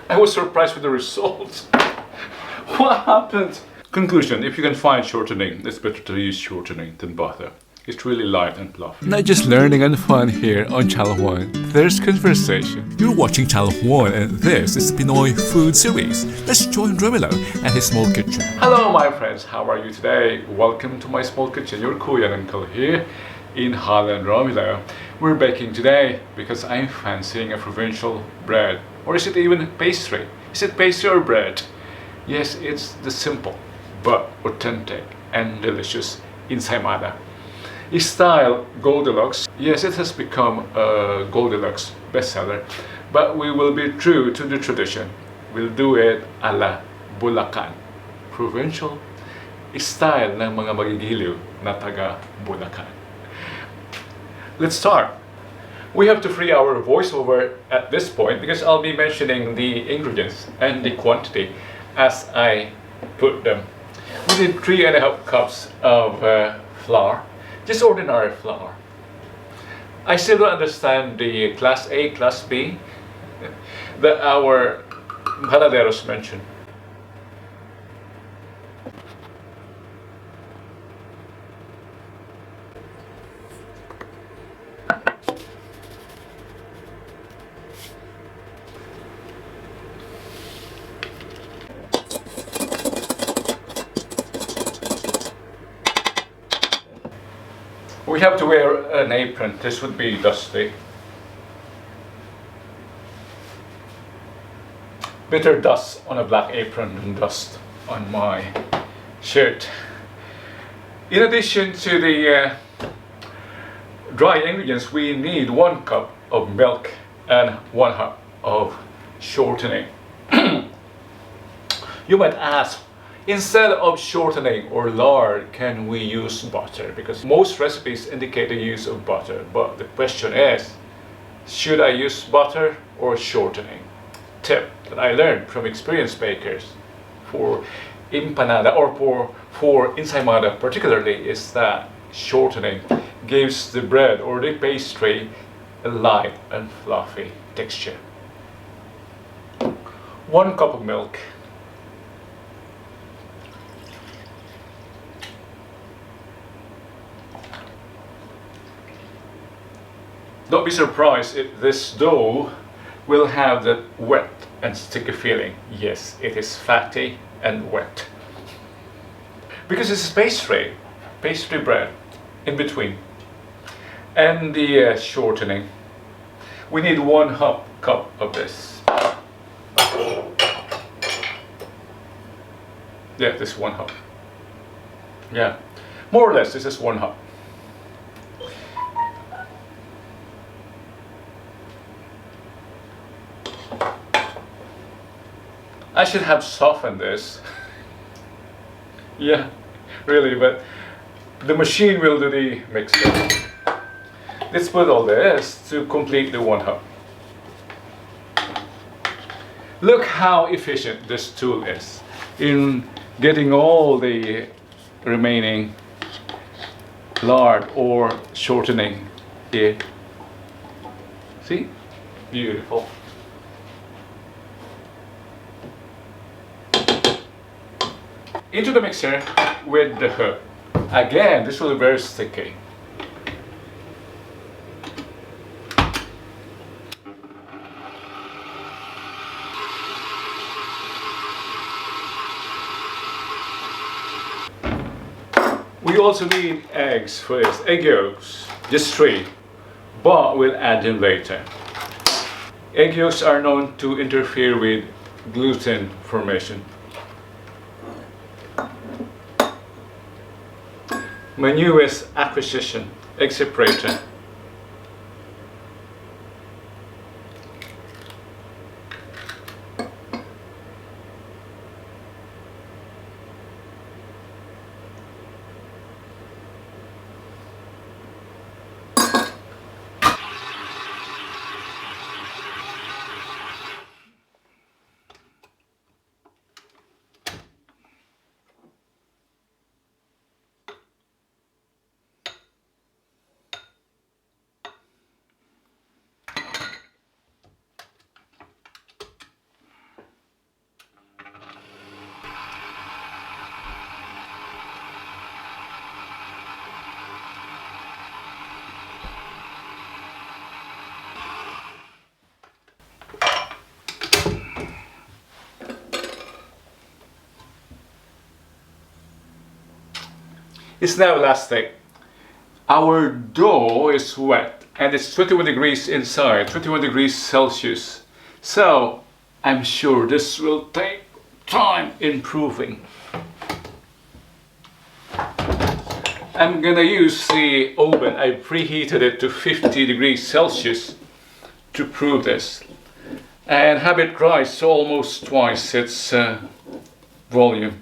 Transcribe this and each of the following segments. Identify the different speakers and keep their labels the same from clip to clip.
Speaker 1: I was surprised with the results. What happened? Conclusion, if you can find shortening, it's better to use shortening than butter. It's really light and fluffy.
Speaker 2: Not just learning and fun here on Channel 1, there's conversation. You're watching Channel 1 and this is the Pinoy Food Series. Let's join Romelo and his small kitchen.
Speaker 1: Hello my friends, how are you today? Welcome to my small kitchen. Your Kuya and Uncle here in Holland, Romelo. We're baking today because I'm fancying a provincial bread. Or is it even pastry? Is it pastry or bread? Yes, it's the simple but authentic and delicious Ensaimada. Style Goldilocks. Yes, it has become a Goldilocks bestseller, but we will be true to the tradition. We'll do it a la Bulacan. Provincial style ng mga magigiliw na taga Bulacan. Let's start. We have to free our voiceover at this point because I'll be mentioning the ingredients and the quantity as I put them. We need 3.5 cups of flour. Just ordinary flour. I still don't understand the class A, class B that our panaderos mentioned. We have to wear an apron. This would be dusty. Better dust on a black apron than dust on my shirt. In addition to the dry ingredients, we need 1 cup of milk and 1 cup of shortening. You might ask, instead of shortening or lard, can we use butter? Because most recipes indicate the use of butter. But the question is, should I use butter or shortening? Tip that I learned from experienced bakers for empanada or for ensaimada particularly is that shortening gives the bread or the pastry a light and fluffy texture. 1 cup of milk. Don't be surprised if this dough will have that wet and sticky feeling. Yes, it is fatty and wet. Because it's pastry bread in between. And the shortening. We need 1 cup of this. Yeah, this is 1 cup. Yeah, more or less this is 1 cup. I should have softened this. Yeah, really, but the machine will do the mixing. Let's put all this to complete the 1 cup. Look how efficient this tool is in getting all the remaining lard or shortening here. See? Beautiful. Into the mixer with the hook. Again, this will be very sticky. We also need eggs for this, egg yolks, just 3, but we'll add them later. Egg yolks are known to interfere with gluten formation. My newest acquisition, egg separator. It's now elastic. Our dough is wet and it's 21 degrees inside, 21 degrees Celsius. So I'm sure this will take time improving. I'm gonna use the oven. I preheated it to 50 degrees Celsius to prove this. And have it rise almost twice its volume.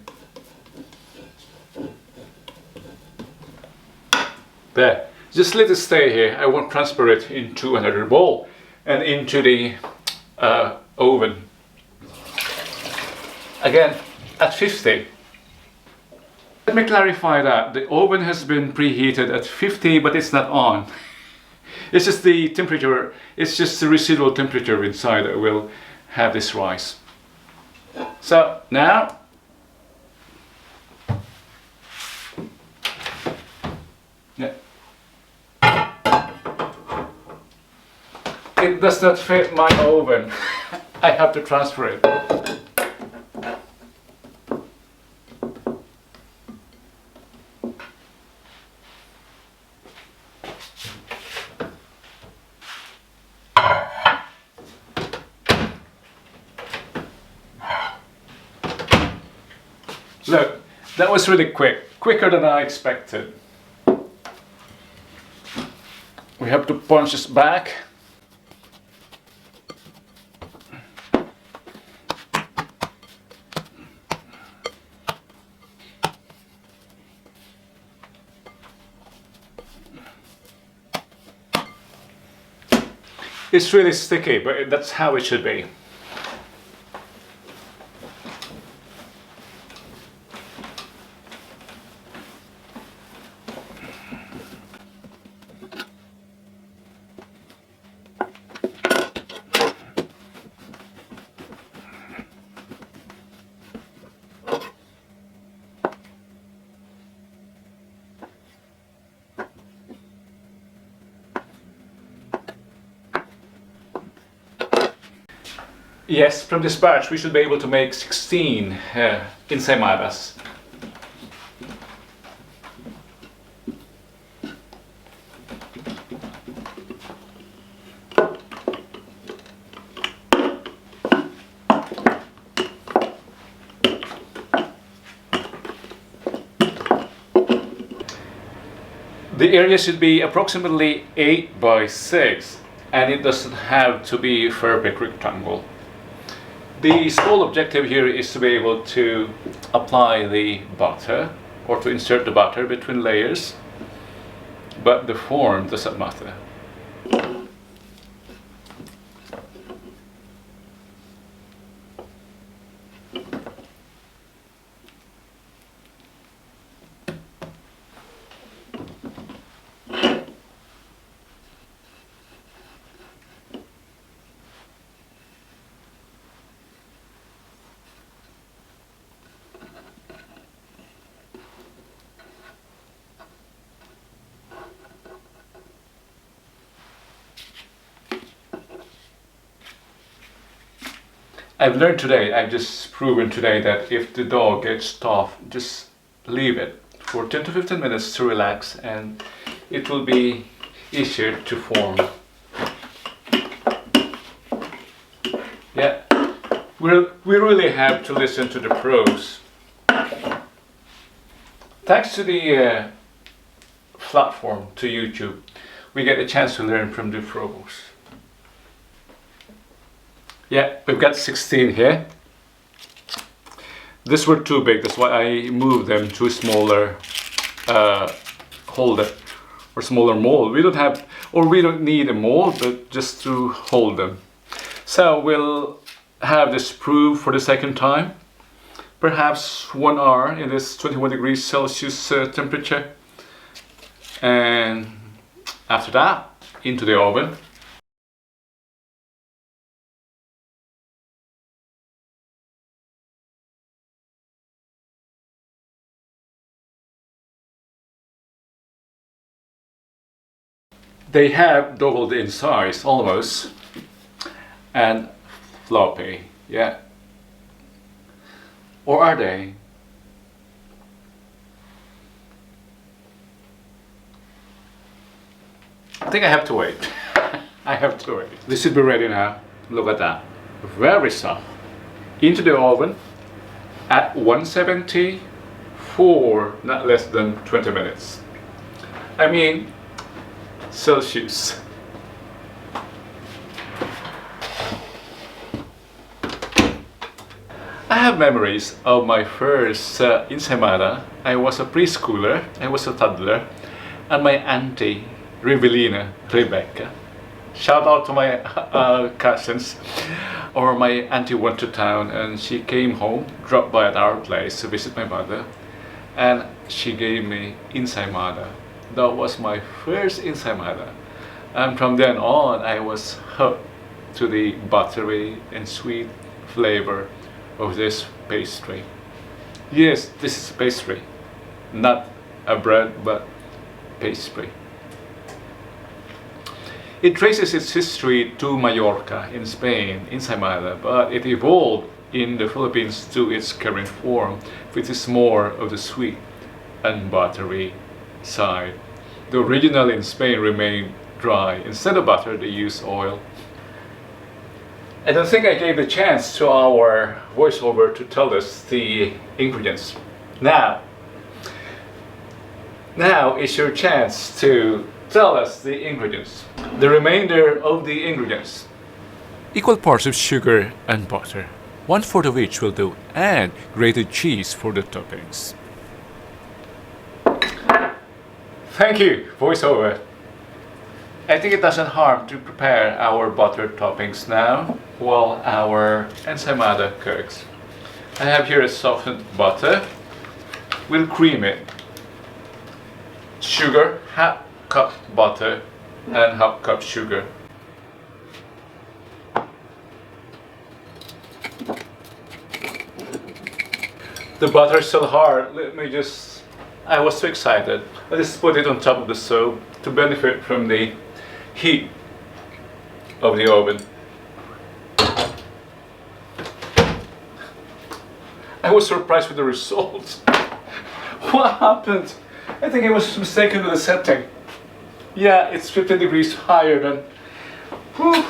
Speaker 1: There. Just let it stay here. I won't transfer it into another bowl and into the oven. Again, at 50. Let me clarify that. The oven has been preheated at 50, but it's not on. It's just the temperature, it's just the residual temperature inside that will have this rise. So now, yeah. It does not fit my oven. I have to transfer it. Look, that was really quick, quicker than I expected. We have to punch this back. It's really sticky, but that's how it should be. Yes, from this batch we should be able to make 16 Ensaymadas. The area should be approximately 8 by 6 and it doesn't have to be a perfect rectangle. The sole objective here is to be able to apply the butter or to insert the butter between layers, but the form doesn't matter. I've learned today, I've just proven today that if the dough gets tough, just leave it for 10 to 15 minutes to relax and it will be easier to form. Yeah, we really have to listen to the pros. Thanks to the platform, to YouTube, we get a chance to learn from the pros. Yeah, we've got 16 here. These were too big, that's why I moved them to a smaller holder or smaller mold. We don't need a mold, but just to hold them. So we'll have this proof for the second time. Perhaps 1 hour in this 21 degrees Celsius temperature. And after that, into the oven. They have doubled in size almost, and floppy, yeah. Or are they? I think I have to wait. I have to wait. This should be ready now. Look at that. Very soft. Into the oven at 170 for not less than 20 minutes. I mean, Celsius. I have memories of my first Ensaimada. I was a preschooler, I was a toddler, and my auntie, Rivelina, Rebecca. Shout out to my cousins. Or my auntie went to town and she came home, dropped by at our place to visit my mother, and she gave me Ensaimada. That was my first Ensaimada. And from then on, I was hooked to the buttery and sweet flavor of this pastry. Yes, this is pastry, not a bread, but pastry. It traces its history to Mallorca in Spain, Ensaimada, but it evolved in the Philippines to its current form, which is more of the sweet and buttery side. The original in Spain remained dry. Instead of butter, they used oil. I don't think I gave the chance to our voiceover to tell us the ingredients. Now is your chance to tell us the ingredients. The remainder of the ingredients.
Speaker 2: Equal parts of sugar and butter. 1/4 of each will do, and grated cheese for the toppings.
Speaker 1: Thank you, voiceover. I think it doesn't harm to prepare our butter toppings now while our Ensaimada cooks. I have here a softened butter. We'll cream it. Sugar, half cup butter and half cup sugar. The butter is still hard. I was so excited. I just put it on top of the stove to benefit from the heat of the oven. I was surprised with the results. What happened? I think I was mistaken with the setting. Yeah, it's 50 degrees higher than... Whew.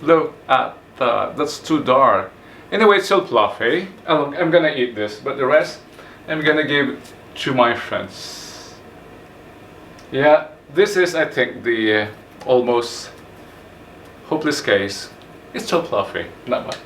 Speaker 1: Look at that, that's too dark. Anyway, it's still fluffy. I'm gonna eat this, but the rest I'm gonna give to my friends. Yeah, this is, I think, the almost hopeless case. It's still fluffy, not much.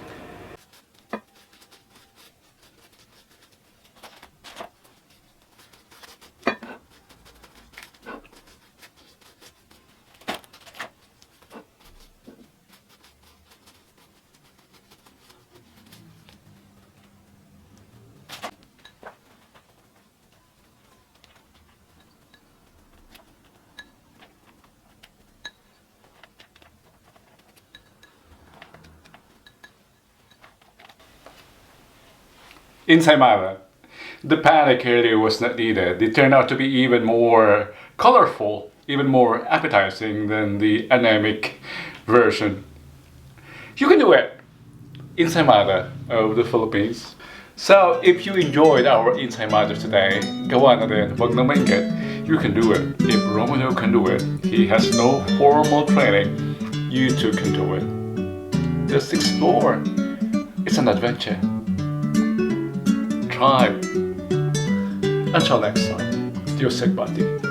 Speaker 1: Ensaimada. The panic earlier was not needed. It turned out to be even more colorful, even more appetizing than the anemic version. You can do it! Ensaimada of the Philippines. So if you enjoyed our Ensaimada today, gawa na din, wag na mainggit. You can do it. If Romano can do it, he has no formal training, you too can do it. Just explore. It's an adventure. Try. Until next time, Dios Segbati.